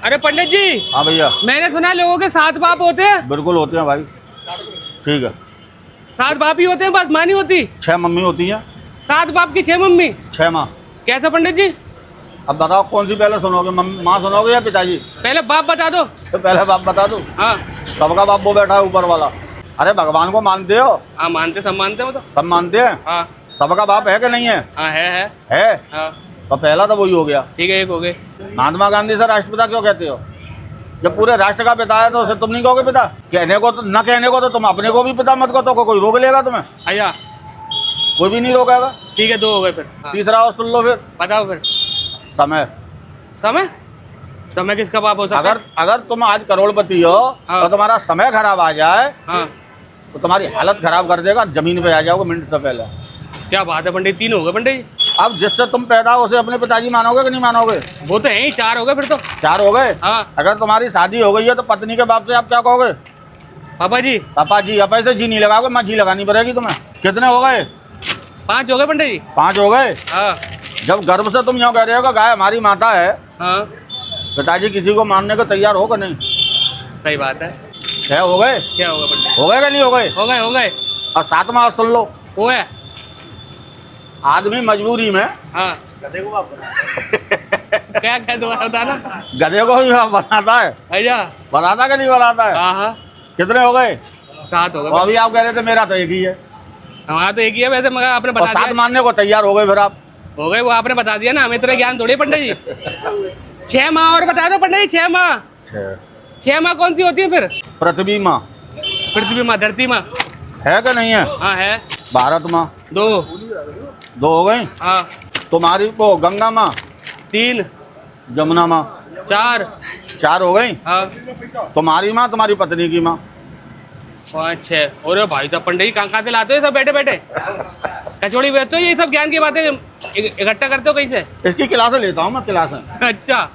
अरे पंडित जी। हाँ भैया। मैंने सुना है लोगों के 7 बाप होते हैं। बिल्कुल होते हैं भाई। ठीक है। 7 बाप ही होते हैं, बस माँ नहीं होती। 6 मम्मी होती हैं। 7 बाप की 6 मम्मी। 6 माँ। कैसे पंडित जी? अब बताओ कौन सी पहले सुनोगे, माँ सुनोगे या पिताजी? पहले बाप बता दो। तो पहले बाप बता दो। हाँ सबका बाप वो बैठा है ऊपर वाला। अरे भगवान को मानते हो? हाँ मानते, सब मानते हैं वो तो। सब मानते हैं। हाँ सबका बाप है कि नहीं है? हाँ है। है। हाँ तो पहला तो वही हो गया। ठीक है, एक हो गए। महात्मा गांधी से राष्ट्रपिता क्यों कहते हो? जब पूरे राष्ट्र का पिता है तो उसे तुम नहीं कहोगे पिता? कहने को तो न कहने को तो तुम अपने को भी पिता मत कहो, तो कोई रोक लेगा तुम्हें? आया। कोई भी नहीं रोकेगा। ठीक है, 2 हो गए फिर। हाँ। तीसरा और सुन लो फिर। बताओ फिर। समय। समय? समय किसका बाप हो सकता है? अगर तुम आज करोड़पति हो हाँ। तो तुम्हारा समय खराब आ जाए हाँ तो तुम्हारी हालत खराब कर देगा, जमीन पे आ जाओगे मिनट से पहले। क्या बात है पंडित, 3 हो गए पंडित जी। अब जिससे तुम पैदा हो उसे अपने पिताजी मानोगे कि नहीं मानोगे? वो तो है ही, 4 हो गए फिर तो। 4 हो गए। हाँ। अगर तुम्हारी शादी हो गई है तो पत्नी के बाप से आप क्या कहोगे? पापा जी। पापा जी। अब ऐसे जी नहीं लगाओगे, माँ जी लगानी पड़ेगी तुम्हें। कितने हो गए? 5 हो गए पंडित जी। 5 हो गए। हाँ जब गर्भ से तुम यूँ कह रहे हो कि गाय हमारी माता है, हाँ पिताजी किसी को मानने को तैयार हो कि नहीं? सही बात है। 6 हो गए। क्या होगा पंडित? हो गए कि नहीं हो गए? हो गए। और 7वां और सुन लो। वो है। आदमी मजबूरी में हाँ क्या दोबारा बताना। गधे को भी बनाता है। भैया बनाता कि नहीं बनाता है? हाँ हाँ कितने हो गए? 7 हो और गए। अभी आप कह रहे थे मेरा तो एक ही है। हमारा तो एक ही है वैसे, मगर आपने और बता 7 दिया। मानने को तैयार हो गए फिर आप? हो गए, वो आपने बता दिया ना, हमें इतना ज्ञान थोड़ी है पंडित जी। 6 माँ और बता दो पंडित जी। 6 माँ। 6 माँ कौन सी होती है फिर? पृथ्वी माँ। पृथ्वी माँ, धरती माँ। है कि नहीं है? हाँ है। भारत माँ। 2। 2 हो गई। हाँ। तुम्हारी वो गंगा माँ। 3। जमुना माँ। 4। 4 हो गई। हाँ। तुम्हारी माँ, तुम्हारी पत्नी की माँ। 5 6। और भाई साहब पंडित जी कहाँ से लाते हो ये सब बैठे बैठे? कचौड़ी बेचते हो, ये सब ज्ञान की बातें इकट्ठा करते हो कहीं से? इसकी क्लासें लेता हूँ मैं, क्लासें। अच्छा।